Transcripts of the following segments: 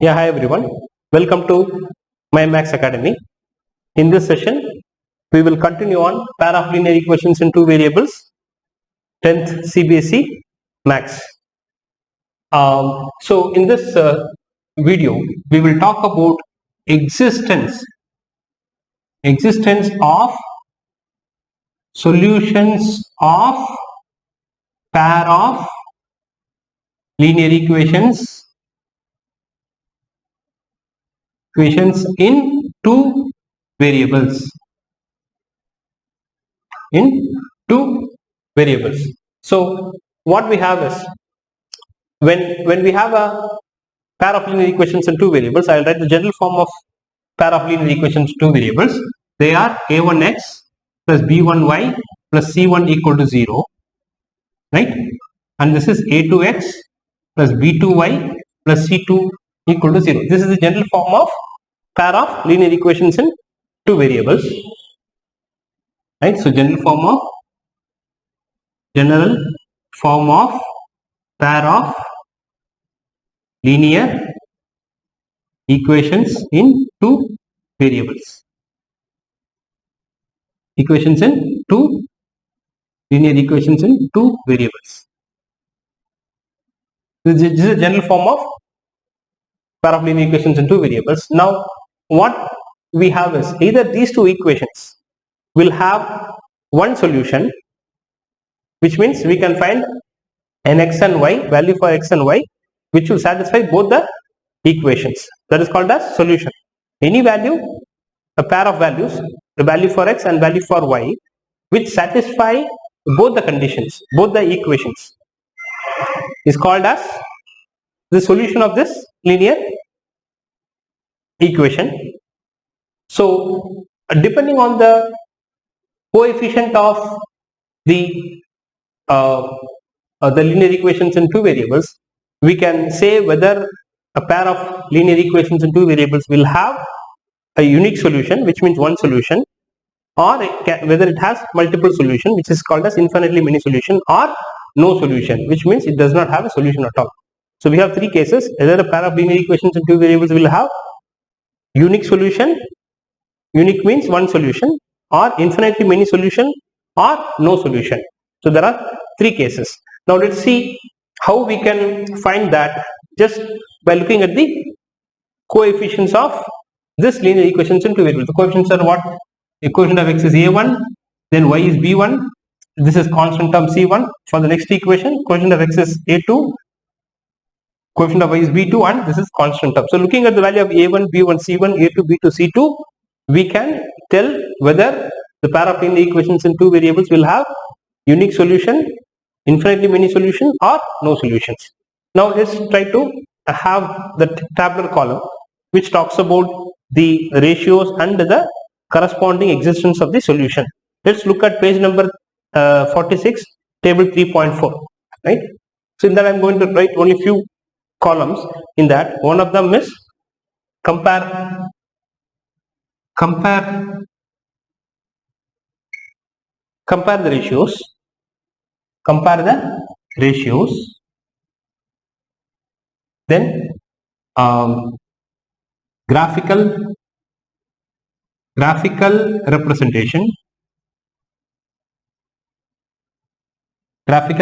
Yeah, hi everyone. Welcome to my Max Academy. In this session, we will continue on pair of linear equations in two variables, 10th CBSE Max. So in this video, we will talk about existence of solutions of pair of linear equations in two variables. So what we have is when we have a pair of linear equations in two variables, I will write the general form of pair of linear equations two variables. They are a1x plus b1y plus c1 equal to 0, right? And this is a2x plus b2y plus c2 equal to 0. This is the general form of pair of linear equations in two variables, right? So general form of pair of linear equations in two variables. Linear equations in two variables. This is a general form of pair of linear equations in two variables. Now, what we have is either these two equations will have one solution, which means we can find an x and y, value for x and y, which will satisfy both the equations. That is called as solution. Any value, a pair of values, the value for x and value for y, which satisfy both the conditions, both the equations, is called as the solution of this linear equation. So depending on the coefficient of the linear equations in two variables, we can say whether a pair of linear equations in two variables will have a unique solution, which means one solution, or whether it has multiple solution, which is called as infinitely many solution, or no solution, which means it does not have a solution at all. So we have three cases: either a pair of linear equations in two variables will have unique solution, unique means one solution, or infinitely many solution, or no solution. So there are three cases. Now let's see how we can find that just by looking at the coefficients of this linear equations in two variables. The coefficients are what? The coefficient of x is a1, then y is b1, this is constant term c1. For the next equation, coefficient of x is a2, coefficient of y is b2, and this is constant term. So looking at the value of a1, b1, c1, a2, b2, c2, we can tell whether the pair of linear equations in two variables will have unique solution, infinitely many solution, or no solutions. Now let's try to have the tabular column which talks about the ratios and the corresponding existence of the solution. Let's look at page number 46, table 3.4, right? So in that I'm going to write only few columns. In that, one of them is compare the ratios, then graphical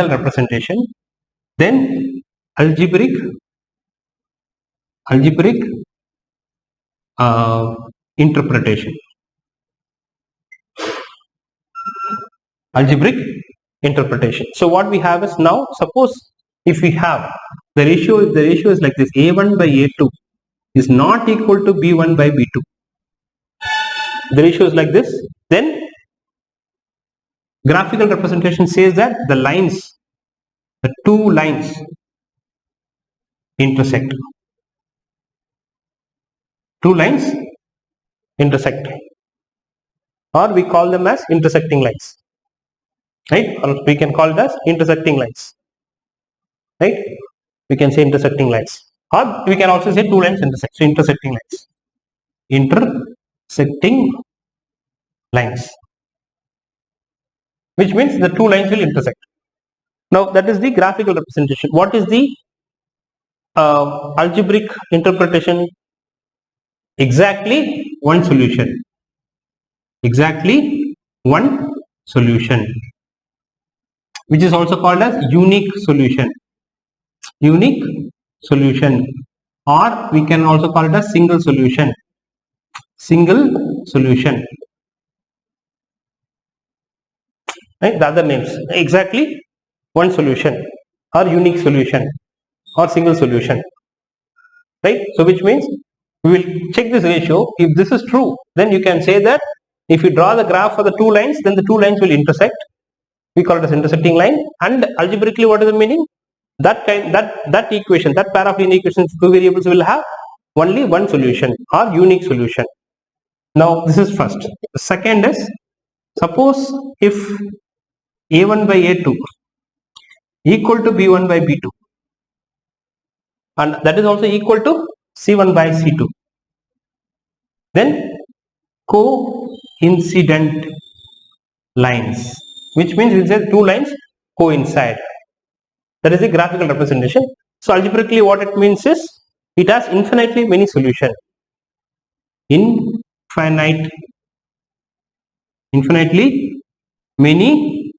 representation, then algebraic interpretation. So what we have is, now suppose if we have the ratio is like this: a1 by a2 is not equal to b1 by b2. The ratio is like this. Then graphical representation says that the two lines intersect. Or we call them as intersecting lines, right? Or we can call it as intersecting lines, right? We can say intersecting lines, or we can also say two lines intersect. So intersecting lines, which means the two lines will intersect. Now that is the graphical representation. What is the algebraic interpretation, exactly one solution. Exactly one solution, which is also called as unique solution. Unique solution, or we can also call it as single solution. Single solution. Right? The other names, exactly one solution, or unique solution, or single solution. Right? So which means we will check this ratio. If this is true, then you can say that if you draw the graph for the two lines, then the two lines will intersect. We call it as intersecting line. And algebraically, what is the meaning? That equation, that pair of linear equations, two variables will have only one solution or unique solution. Now this is first. The second is, suppose if a1 by a2 equal to b1 by b2, and that is also equal to c1 by c2, then coincident lines, which means we say two lines coincide. That is a graphical representation. So algebraically what it means is, it has infinitely many solutions. Infinitely many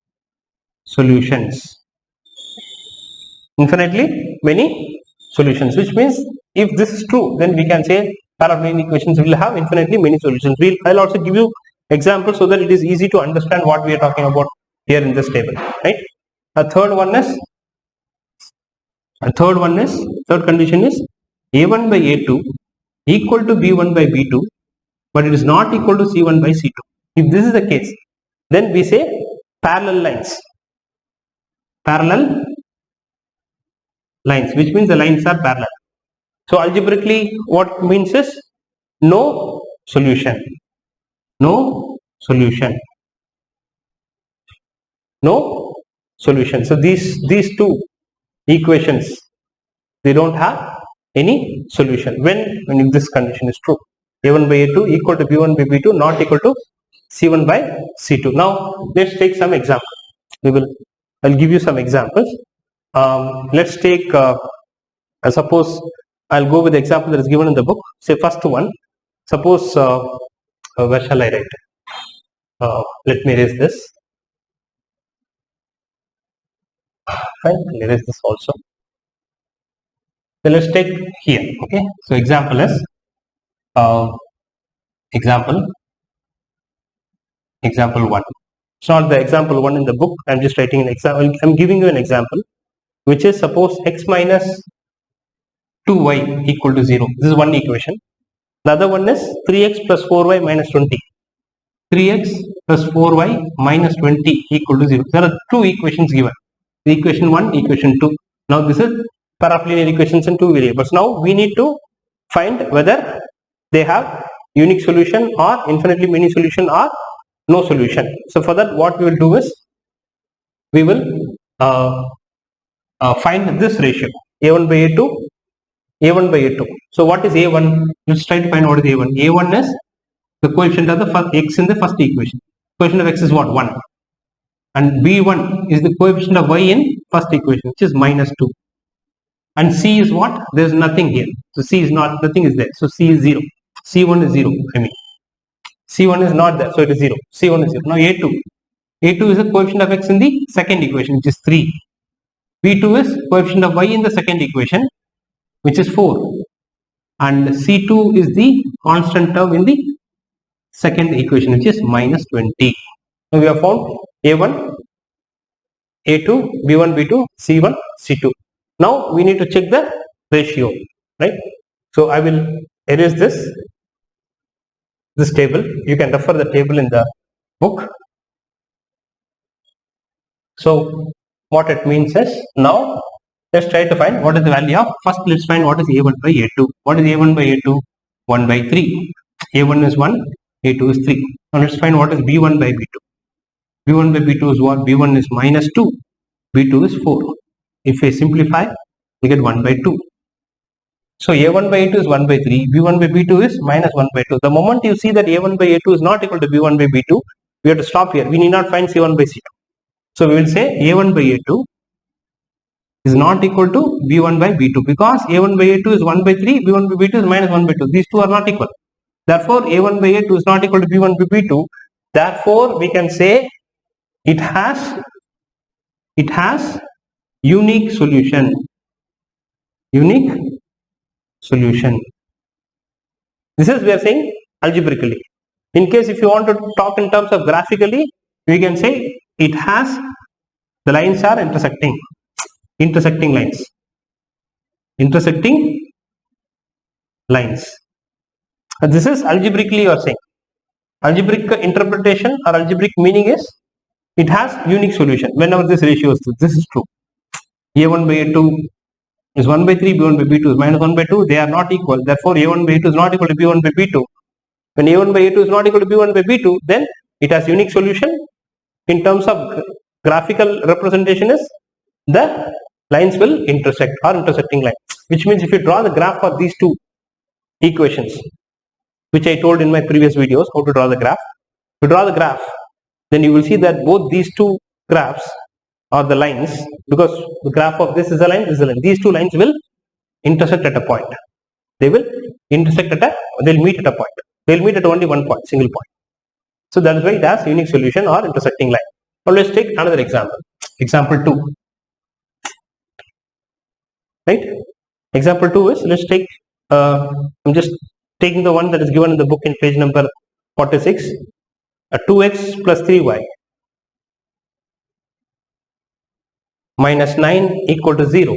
solutions. Infinitely many solutions, which means if this is true, then we can say pair of linear equations will have infinitely many solutions. I'll also give you examples so that it is easy to understand what we are talking about here in this table. Right? Third condition is a1 by a2 equal to b1 by b2, but it is not equal to c1 by c2. If this is the case, then we say parallel lines. Parallel lines, which means the lines are parallel. So algebraically what it means is no solution. No solution. No solution. So these two equations, they don't have any solution when this condition is true. a1 by a2 equal to b1 by b2, not equal to c1 by c2. Now let's take some example. I'll give you some examples. Let's take suppose I'll go with the example that is given in the book. Say first one. Suppose where shall I write? Let me erase this. Fine, I'll erase this also. So let's take here. Okay. So example is example 1. It's not the example 1 in the book. I'm just writing an example. I'm giving you an example, which is suppose x minus 2y equal to 0. This is one equation. The other one is 3x plus 4y minus 20. 3x plus 4y minus 20 equal to 0. There are two equations given. The equation 1, equation 2. Now this is pair of linear equations in two variables. Now we need to find whether they have unique solution or infinitely many solution or no solution. So for that, what we will do is, we will find this ratio, a1 by a2. So what is a1? Let's try to find what is a1. a1 is the coefficient of the first x in the first equation. Coefficient of x is what? 1. And b1 is the coefficient of y in first equation, which is minus 2. And c is what? There is nothing here. So c is not, nothing is there. So c is 0. c1 is 0. C1 is not there, so it is 0. C1 is 0. Now A2. A2 is the coefficient of x in the second equation, which is 3. B2 is coefficient of y in the second equation, which is 4. And C2 is the constant term in the second equation, which is minus 20. Now we have found A1, A2, B1, B2, C1, C2. Now we need to check the ratio, right? So I will erase this table. You can refer the table in the book. So what it means is, now let's try to find what is the value of, first let's find what is a1 by a2. What is a1 by a2? 1 by 3. a1 is 1, a2 is 3. Now let's find what is b1 by b2. b1 by b2 is what? b1 is minus 2, b2 is 4. If I simplify, we get 1 by 2. So a1 by a2 is 1 by 3, b1 by b2 is minus 1 by 2. The moment you see that a1 by a2 is not equal to b1 by b2, we have to stop here. We need not find c1 by c2. So we will say a1 by a2 is not equal to b1 by b2 because a1 by a2 is 1 by 3, b1 by b2 is minus 1 by 2. These two are not equal. Therefore, a1 by a2 is not equal to b1 by b2. Therefore, we can say it has unique solution. Unique solution. This is we are saying algebraically. In case if you want to talk in terms of graphically, we can say it has, the lines are intersecting lines. Intersecting lines. This is algebraically you are saying. Algebraic interpretation or algebraic meaning is it has unique solution whenever this ratio is true. This is true. a1 by a2 is 1 by 3, b1 by b2 is minus 1 by 2. They are not equal. Therefore, a1 by a2 is not equal to b1 by b2. When a1 by a2 is not equal to b1 by b2, then it has unique solution. In terms of graphical representation is the lines will intersect or intersecting lines. Which means if you draw the graph for these two equations, which I told in my previous videos how to draw the graph. To draw the graph, then you will see that both these two graphs are the lines, because the graph of this is a line, this is a line. These two lines will intersect at a point. They will intersect at they'll meet at a point. They'll meet at only one point, single point. So that is why it has unique solution or intersecting line. Now let's take another example. Example 2. Right? Example 2 is, let's take, I'm just taking the one that is given in the book in page number 46. 2x plus 3y minus 9 equal to 0.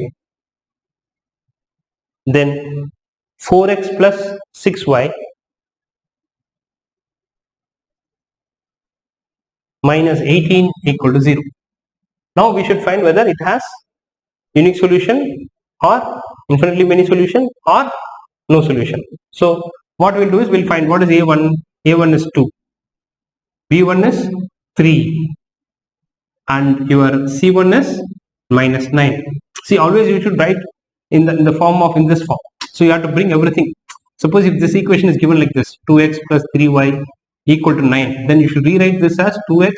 Then 4x plus 6y minus 18 equal to 0. Now we should find whether it has unique solution or infinitely many solution or no solution. So what we'll do is we'll find what is a1. a1 is 2, b1 is 3, and your c1 is minus 9. See, always you should write in the form of in this form. So you have to bring everything. Suppose if this equation is given like this, 2x plus 3y equal to 9, then you should rewrite this as 2x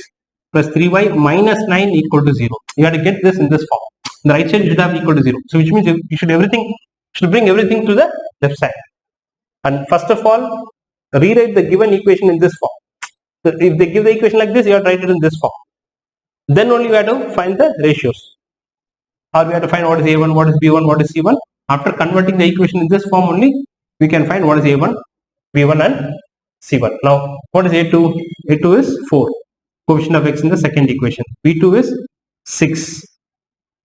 plus 3y minus 9 equal to 0. You have to get this in this form. The right side should have equal to 0. So which means you should bring everything to the left side. And first of all, rewrite the given equation in this form. So if they give the equation like this, you have to write it in this form. Then only you have to find the ratios. Or we have to find what is a1, what is b1, what is c1. After converting the equation in this form only, we can find what is a1, b1 and c1. Now, what is a2? a2 is 4. Coefficient of x in the second equation. b2 is 6.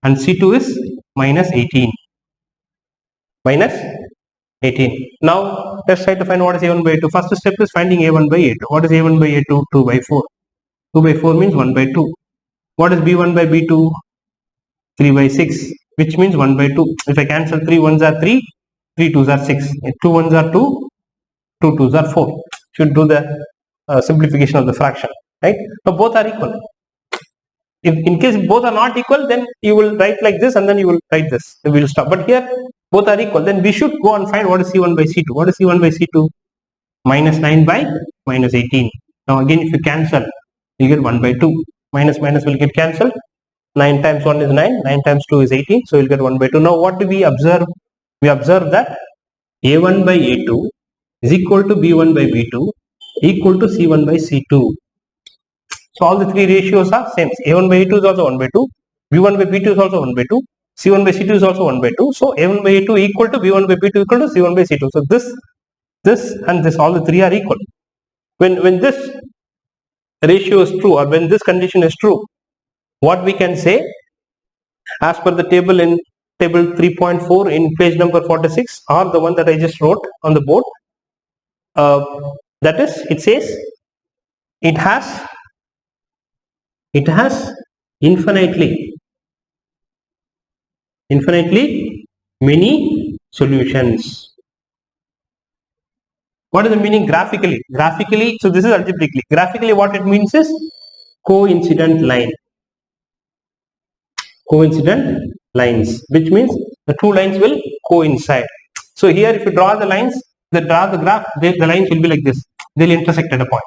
And c2 is minus 18. Minus 18. Now, let's try to find what is a1 by a2. First step is finding a1 by a2. What is a1 by a2? 2 by 4. 2 by 4 means 1 by 2. What is b1 by b2? 3 by 6, which means 1 by 2. If I cancel 3 1s are 3, 3 2s are 6. 2 1s are 2, 2 2s are 4. Should do the simplification of the fraction. Right? So both are equal. If in case both are not equal, then you will write like this and then you will write this. Then we will stop. But here both are equal. Then we should go and find what is c1 by c2. What is c1 by c2? Minus 9 by minus 18. Now again, if you cancel, you get 1 by 2. Minus minus will get cancelled. 9 times 1 is 9. 9 times 2 is 18. So you will get 1 by 2. Now what do we observe? We observe that a1 by a2 is equal to b1 by b2 equal to c1 by c2. So all the three ratios are same. a1 by a2 is also 1 by 2. b1 by b2 is also 1 by 2. c1 by c2 is also 1 by 2. So a1 by a2 equal to b1 by b2 equal to c1 by c2. So this and this, all the three are equal. When this ratio is true, or when this condition is true, what we can say, as per the table in table 3.4 in page number 46, or the one that I just wrote on the board, that is, it says it has infinitely many solutions. What is the meaning graphically? Graphically, so this is algebraically. Graphically, what it means is coincident line. Coincident lines, which means the two lines will coincide. So here, if you draw the lines, the graph, the lines will be like this. They'll intersect at a point.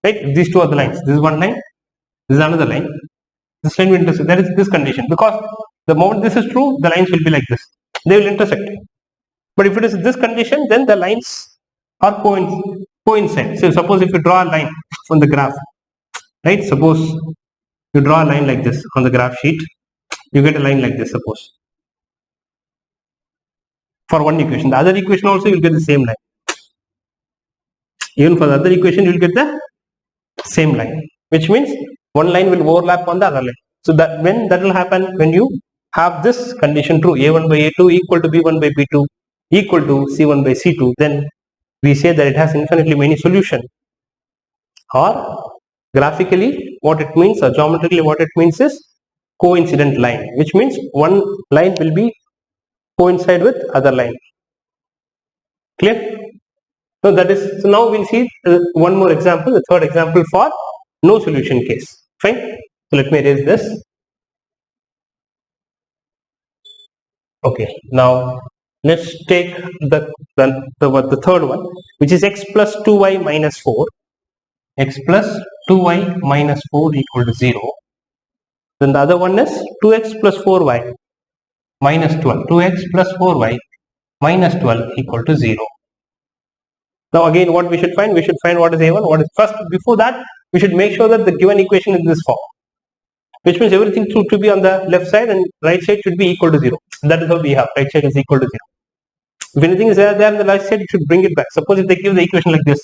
Right? These two are the lines. This is one line. This is another line. This line will intersect. That is this condition, because the moment this is true, the lines will be like this. They will intersect. But if it is this condition, then the lines are coincide. So suppose if you draw a line on the graph, right? Suppose you draw a line like this on the graph sheet, you get a line like this, suppose, for one equation. The other equation also you will get the same line. Even for the other equation, you will get the same line, which means one line will overlap on the other line. So that when that will happen, when you have this condition true, a1 by a2 equal to b1 by b2 equal to c1 by c2, then we say that it has infinitely many solutions. Or graphically, what it means, or geometrically what it means is coincident line, which means one line will be coincide with other line. Clear? So that is, so now we'll see one more example, the third example for no solution case. Fine. So let me erase this. Okay. Now let's take the third one, which is x plus 2y minus 4. X plus 2y minus 4 equal to 0. Then the other one is 2x plus 4y minus 12. 2x plus 4y minus 12 equal to 0. Now again, what we should find? We should find what is a1, what is first. Before that, we should make sure that the given equation is this form, which means everything to be on the left side and right side should be equal to 0. That is how we have right side is equal to 0. If anything is there on the left side, you should bring it back. Suppose if they give the equation like this,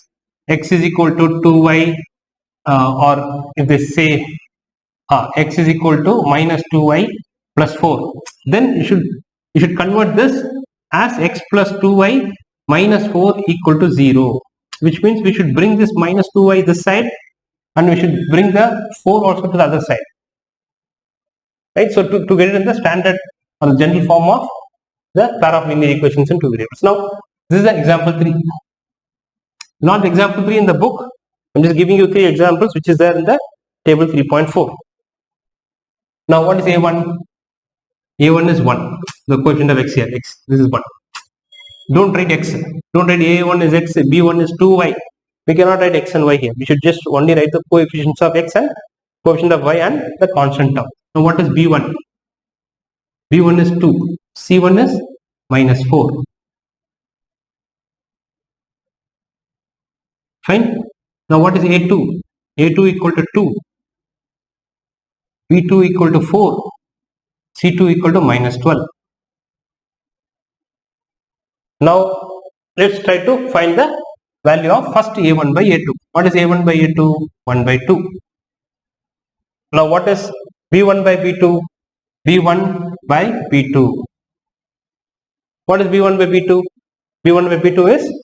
x is equal to 2y, or if they say x is equal to minus 2y plus 4, then you should convert this as x plus 2y minus 4 equal to 0, which means we should bring this minus 2y this side and we should bring the 4 also to the other side, right? So to get it in the standard or the general form of the pair of linear equations in two variables. Now this is the example 3, not example 3 in the book. I'm just giving you 3 examples which is there in the table 3.4. Now what is a1? a1 is 1, the coefficient of x here, x, this is 1. Don't write x, don't write a1 is x, b1 is 2y. We cannot write x and y here. We should just only write the coefficients of x and coefficient of y and the constant term. Now what is b1? b1 is 2, c1 is minus 4. Fine. Now what is a2? a2 equal to 2, b2 equal to 4, c2 equal to minus 12. Now let's try to find the value of first a1 by a2. What is a1 by a2? 1 by 2. Now what is b1 by b2? b1 by b2. What is b1 by b2? b1 by b2 is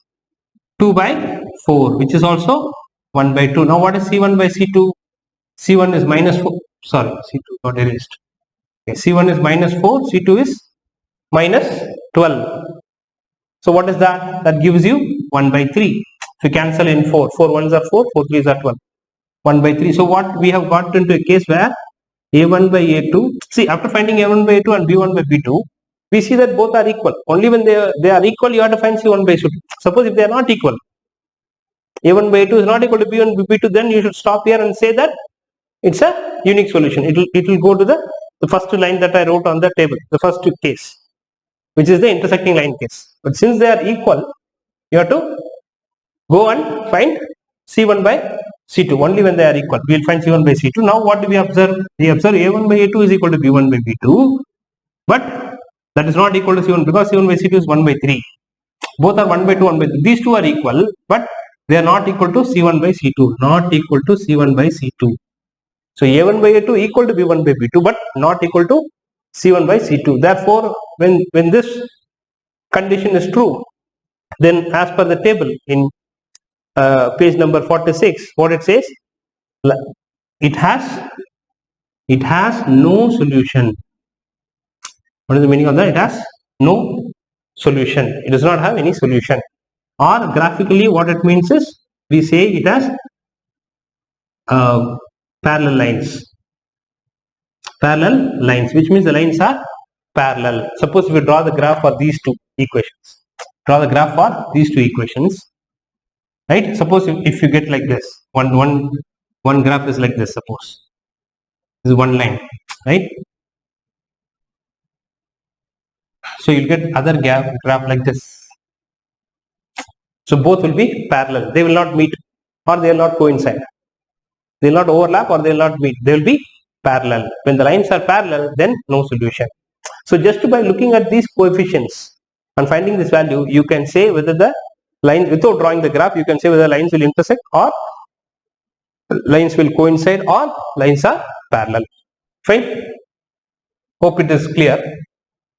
2 by 4, which is also 1 by 2. Now what is c1 by c2? c1 is minus 4. Sorry, c2 got erased. Okay, c1 is minus 4, c2 is minus 12. So what is that? That gives you 1 by 3. If you cancel in 4, 4 ones are 4, 4 threes are 12. 1 by 3. So what we have got into a case where a1 by a2, see, after finding a1 by a2 and b1 by b2, we see that both are equal. Only when they are equal, you have to find c1 by c2. Suppose if they are not equal, a1 by a2 is not equal to b1 by b2, then you should stop here and say that it's a unique solution. It will go to the first line that I wrote on the table, the first case, which is the intersecting line case. But since they are equal, you have to go and find c1 by c2 only when they are equal. We will find c1 by c2. Now what do we observe? We observe a1 by a2 is equal to b1 by b2, but that is not equal to c1 because c1 by c2 is 1 by 3. Both are 1 by 2, 1 by 3. These two are equal, but they are not equal to c1 by c2. Not equal to c1 by c2. So a1 by a2 equal to b1 by b2, but not equal to c1 by c2. Therefore, when this condition is true, then as per the table in page number 46, what it says, it has no solution. What is the meaning of that? It has no solution. It does not have any solution. Or graphically, what it means is, we say it has parallel lines. Parallel lines, which means the lines are parallel. Suppose we draw the graph for these two equations. Draw the graph for these two equations. Right? Suppose if you get like this, one graph is like this, suppose. This is one line, right? So you'll get other graph like this. So both will be parallel. They will not meet or they will not coincide. They will not overlap or they will not meet. They will be parallel. When the lines are parallel, then no solution. So just by looking at these coefficients and finding this value, you can say whether the lines, without drawing the graph, you can say whether lines will intersect or lines will coincide or lines are parallel. Fine. Hope it is clear.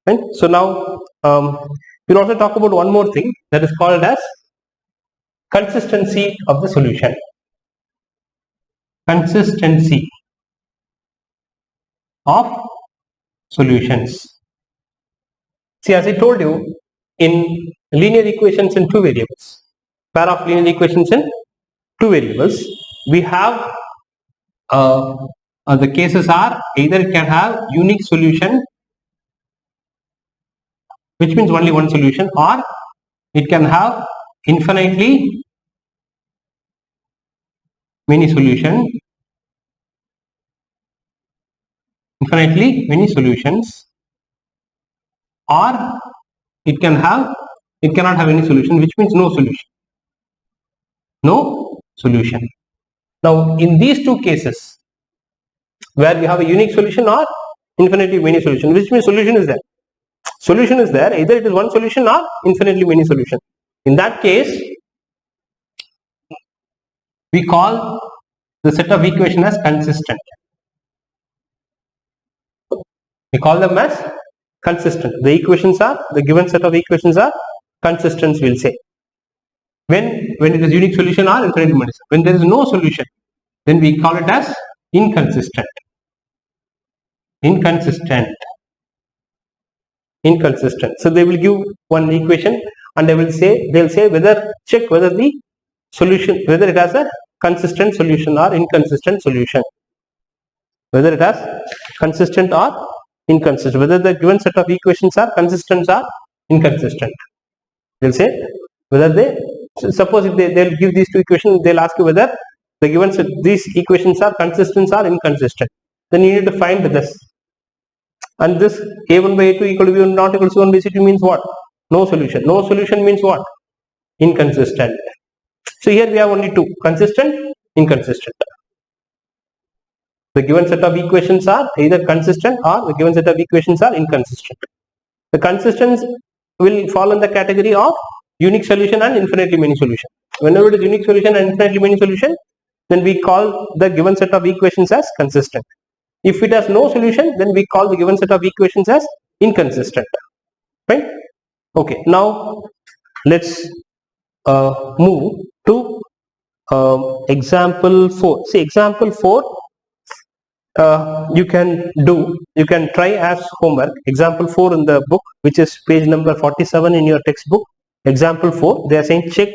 Fine. So now we'll also talk about one more thing that is called as consistency of the solution. Consistency of solutions. See, as I told you, in linear equations in two variables, pair of linear equations in two variables, we have the cases are either it can have unique solution, which means only one solution, or it can have infinitely many solutions, or it cannot have any solution, which means no solution. Now in these two cases where we have a unique solution or infinitely many solution, which means solution is there, either it is one solution or infinitely many solution. In that case, we call the set of equation as consistent. We call them as consistent. The given set of equations are consistent, we'll say. When it is unique solution or infinitely many. When there is no solution, then we call it as inconsistent. So they will give one equation and they'll say check whether the solution, whether it has a consistent solution or inconsistent solution. Whether it has consistent or inconsistent, whether the given set of equations are consistent or inconsistent. They'll say whether suppose if they'll give these two equations, they'll ask you whether the given set, these equations are consistent or inconsistent. Then you need to find this. And this a1 by a2 equal to b1 not equal to c1 by c2 means what? No solution. No solution means what? Inconsistent. So here we have only two: consistent, inconsistent. The given set of equations are either consistent or the given set of equations are inconsistent. The consistence will fall in the category of unique solution and infinitely many solution. Whenever it is unique solution and infinitely many solution, then we call the given set of equations as consistent. If it has no solution, then we call the given set of equations as inconsistent. Right? Okay. Now let's move to example 4. See, example 4 you can try as homework. Example 4 in the book, which is page number 47 in your textbook. Example 4, they are saying check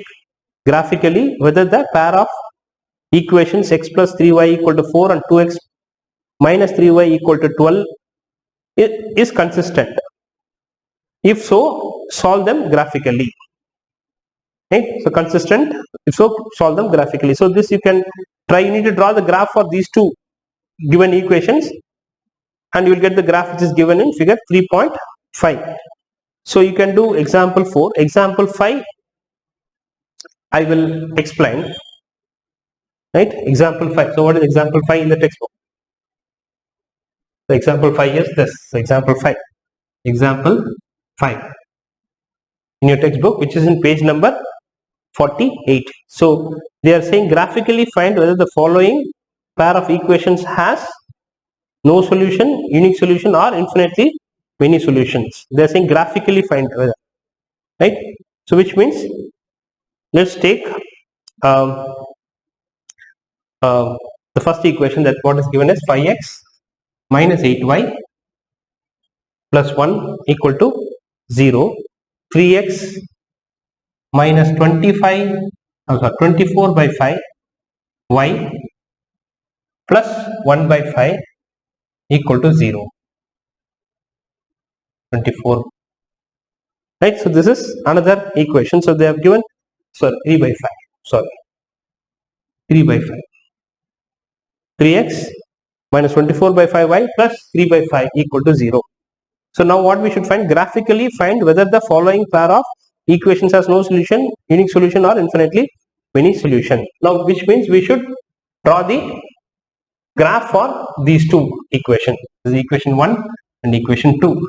graphically whether the pair of equations x plus 3y equal to 4 and 2x minus 3y equal to 12 is consistent. If so, solve them graphically. Okay? So consistent, if so, solve them graphically. So this you can try. You need to draw the graph for these two given equations and you will get the graph which is given in figure 3.5. So you can do example 4. Example 5 I will explain. Right? Example 5. So what is example 5 in the textbook? So example 5 is this. So example 5. Example 5 in your textbook, which is in page number 48. So they are saying graphically find whether the following pair of equations has no solution, unique solution, or infinitely many solutions. They are saying graphically find whether. Right? So which means let's take the first equation, that what is given as 5x minus 8y plus 1 equal to 0, 3x minus 24 by 5 y plus 1 by 5 equal to 0, 24. Right? So this is another equation. So they have given 3 by 5. Sorry, 3 by 5. 3x minus 24 by 5y plus 3 by 5 equal to 0. So now what we should find, graphically find whether the following pair of equations has no solution, unique solution, or infinitely many solution. Now which means we should draw the graph for these two equations, this is equation 1 and equation 2.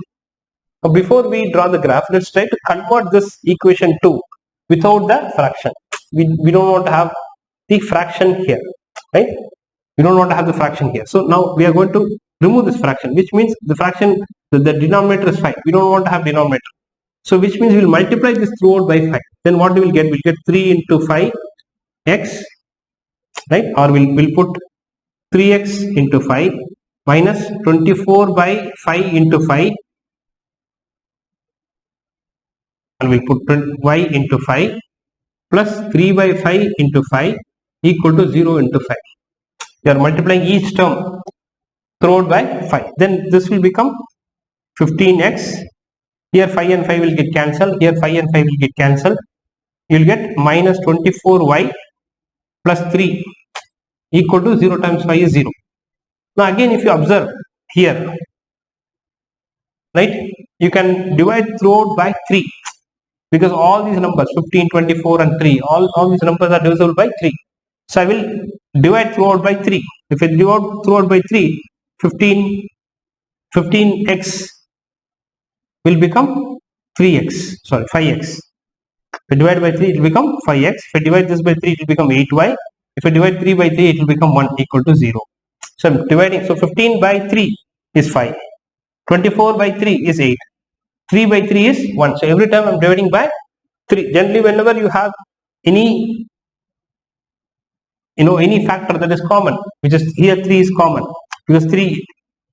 Now before we draw the graph, let's try to convert this equation 2 without the fraction. We don't want to have the fraction here, right? We don't want to have the fraction here. So now we are going to remove this fraction, which means the fraction, the denominator is 5. We don't want to have denominator. So which means we will multiply this throughout by 5. Then what we will get? We'll get 3 into 5 x, right? Or we'll put 3x into 5 minus 24 by 5 into 5, and we'll put y into 5 plus 3 by 5 into 5 equal to 0 into 5. We are multiplying each term throughout by 5. Then this will become 15x. Here 5 and 5 will get cancelled. Here 5 and 5 will get cancelled. You will get minus 24y plus 3 equal to 0 times 5 is 0. Now again, if you observe here, right, you can divide throughout by 3, because all these numbers 15, 24 and 3, all these numbers are divisible by 3. So I will divide throughout by 3. If I divide throughout by 3, 15x will become 3x, sorry 5x. If I divide by 3, it will become 5x. If I divide this by 3, it will become 8y. If I divide 3 by 3, it will become 1 equal to 0. So I'm dividing, so 15 by 3 is 5, 24 by 3 is 8, 3 by 3 is 1. So every time I'm dividing by 3. Generally whenever you have any factor that is common, which is here 3 is common, because 3,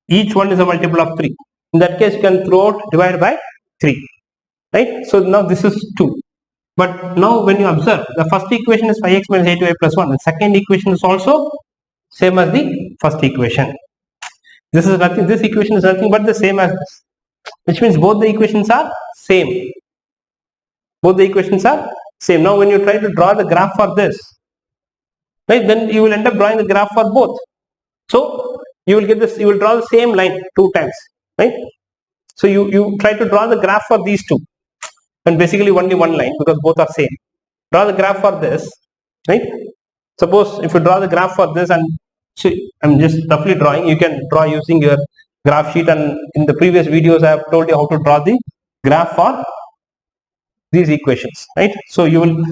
each one is a multiple of 3. In that case, you can throughout divide by 3, right? So now this is 2. But now when you observe, the first equation is 5x minus 8y plus 1. The second equation is also same as the first equation. This equation is nothing but the same as this, which means both the equations are same. Both the equations are same. Now when you try to draw the graph for this, right, then you will end up drawing the graph for both. So you will get this, you will draw the same line 2 times, right? So you try to draw the graph for these two, and basically only one line, because both are same. Draw the graph for this, right? Suppose if you draw the graph for this, and so I'm just roughly drawing, you can draw using your graph sheet, and in the previous videos I have told you how to draw the graph for these equations, right? So you will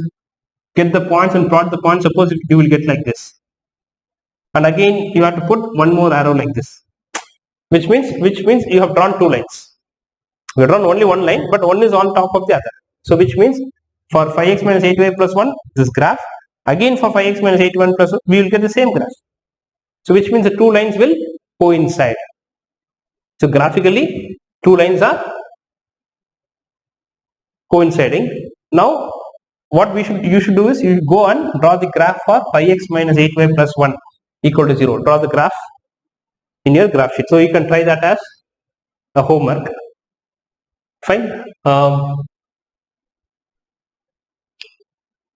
get the points and plot the points. Suppose you will get like this, and again you have to put one more arrow like this, which means you have drawn 2 lines. We have drawn only one line, but one is on top of the other. So which means for 5x minus 8y plus 1, this graph, again for 5x minus 8y plus 1, we will get the same graph. So which means the 2 lines will coincide. So graphically 2 lines are coinciding. Now what you should do is, you go and draw the graph for 5x minus 8y plus 1 equal to 0. Draw the graph in your graph sheet. So you can try that as a homework. Fine.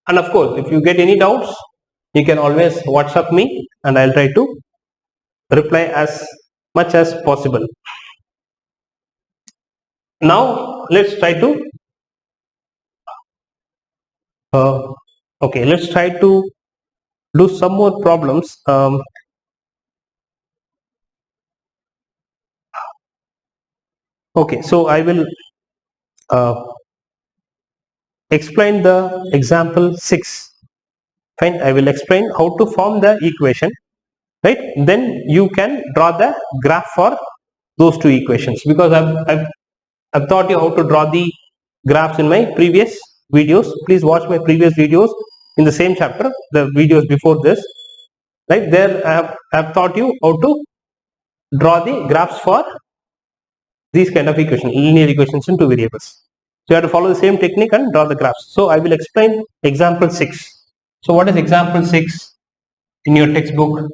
And of course, if you get any doubts, you can always WhatsApp me, and I'll try to reply as much as possible. Now let's try to let's try to do some more problems. Okay, so I will explain the example 6. Fine, I will explain how to form the equation, right? Then you can draw the graph for those 2 equations, because I've taught you how to draw the graphs in my previous videos. Please watch my previous videos in the same chapter, the videos before this, right? There I have taught you how to draw the graphs for these kind of equations, linear equations in 2 variables. So you have to follow the same technique and draw the graphs. So I will explain example 6. So what is example 6 in your textbook,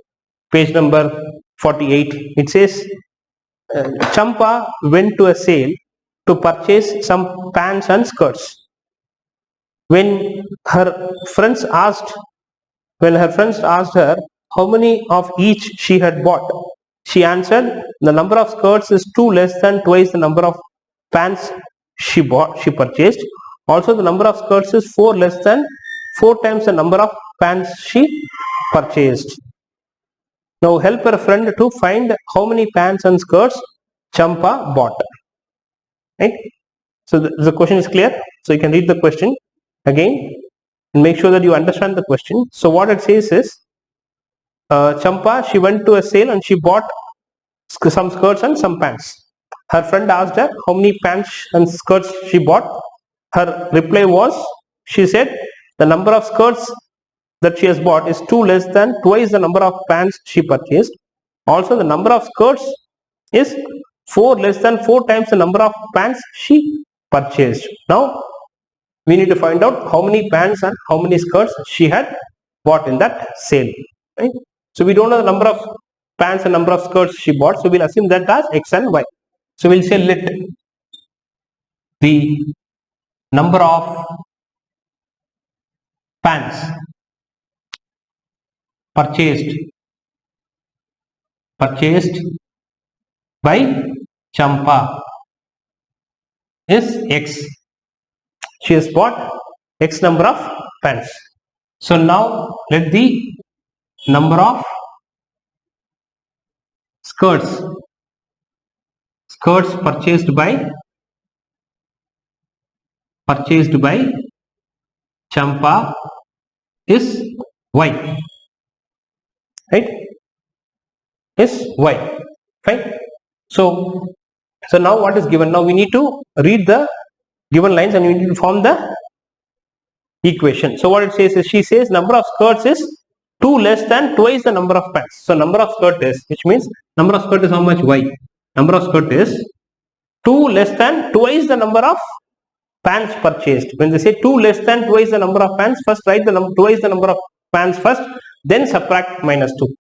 page number 48? It says Champa went to a sale to purchase some pants and skirts. When her friends asked her how many of each she had bought, She answered, the number of skirts is 2 less than twice the number of pants she purchased. Also, the number of skirts is 4 less than 4 times the number of pants she purchased. Now help her friend to find how many pants and skirts Champa bought. Right? So the question is clear. So you can read the question again and make sure that you understand the question. So what it says is, Champa, she went to a sale and she bought some skirts and some pants. Her friend asked her how many pants and skirts she bought. Her reply was, she said, the number of skirts that she has bought is 2 less than twice the number of pants she purchased. Also, the number of skirts is 4 less than 4 times the number of pants she purchased. Now, we need to find out how many pants and how many skirts she had bought in that sale. Right? So, we don't know the number of pants and number of skirts she bought. So, we'll assume that as X and Y. So, we'll say let the number of pants purchased by Champa is X. She has bought X number of pants. So now let the number of skirts purchased by Champa is Y. Right? Is Y. Fine. So now what is given? Now we need to read the given lines and we need to form the equation. So what it says is, she says number of skirts is 2 less than twice the number of pants. So number of skirt is, which means number of skirt is how much? Y. Number of skirt is 2 less than twice the number of pants purchased. When they say 2 less than twice the number of pants, first write the twice the number of pants first, then subtract minus 2.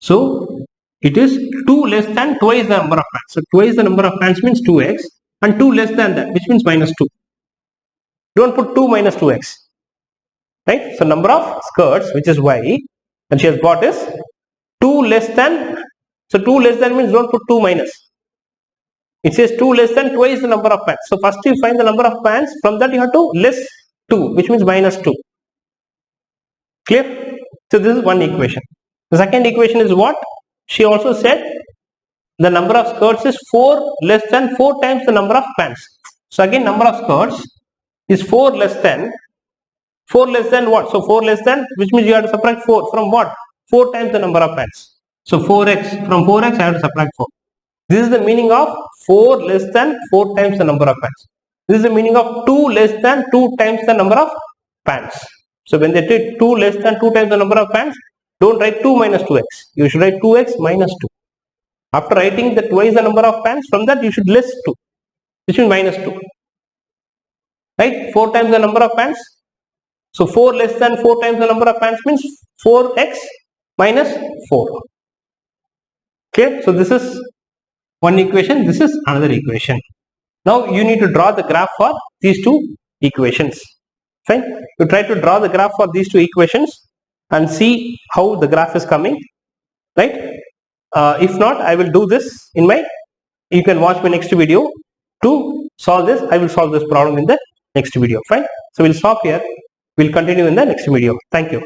So it is 2 less than twice the number of pants. So twice the number of pants means 2x, and 2 less than that, which means minus 2. Don't put 2 minus 2x. Right? So number of skirts, which is Y, and she has bought is 2 less than. So 2 less than means don't put 2 minus. It says 2 less than twice the number of pants. So first you find the number of pants. From that you have to less 2, which means minus 2. Clear? So this is one equation. The second equation is what? She also said the number of skirts is 4 less than 4 times the number of pants. So again number of skirts is 4 less than what? So 4 less than, which means you have to subtract 4 from what? 4 times the number of pants. So 4x, from 4x I have to subtract 4. This is the meaning of 4 less than 4 times the number of pants. This is the meaning of 2 less than 2 times the number of pants. So when they take 2 less than 2 times the number of pants, don't write 2 minus 2x. You should write 2x minus 2. After writing the twice the number of pants, from that you should less 2, which means minus 2. Right? 4 times the number of pants. So 4 less than 4 times the number of pants means 4x minus 4. Okay? So this is one equation, this is another equation. Now you need to draw the graph for these two equations. Fine? You try to draw the graph for these two equations and see how the graph is coming. Right? If not, I will do this in my, you can watch my next video to solve this. I will solve this problem in the next video. Fine? So we'll stop here. We'll continue in the next video. Thank you.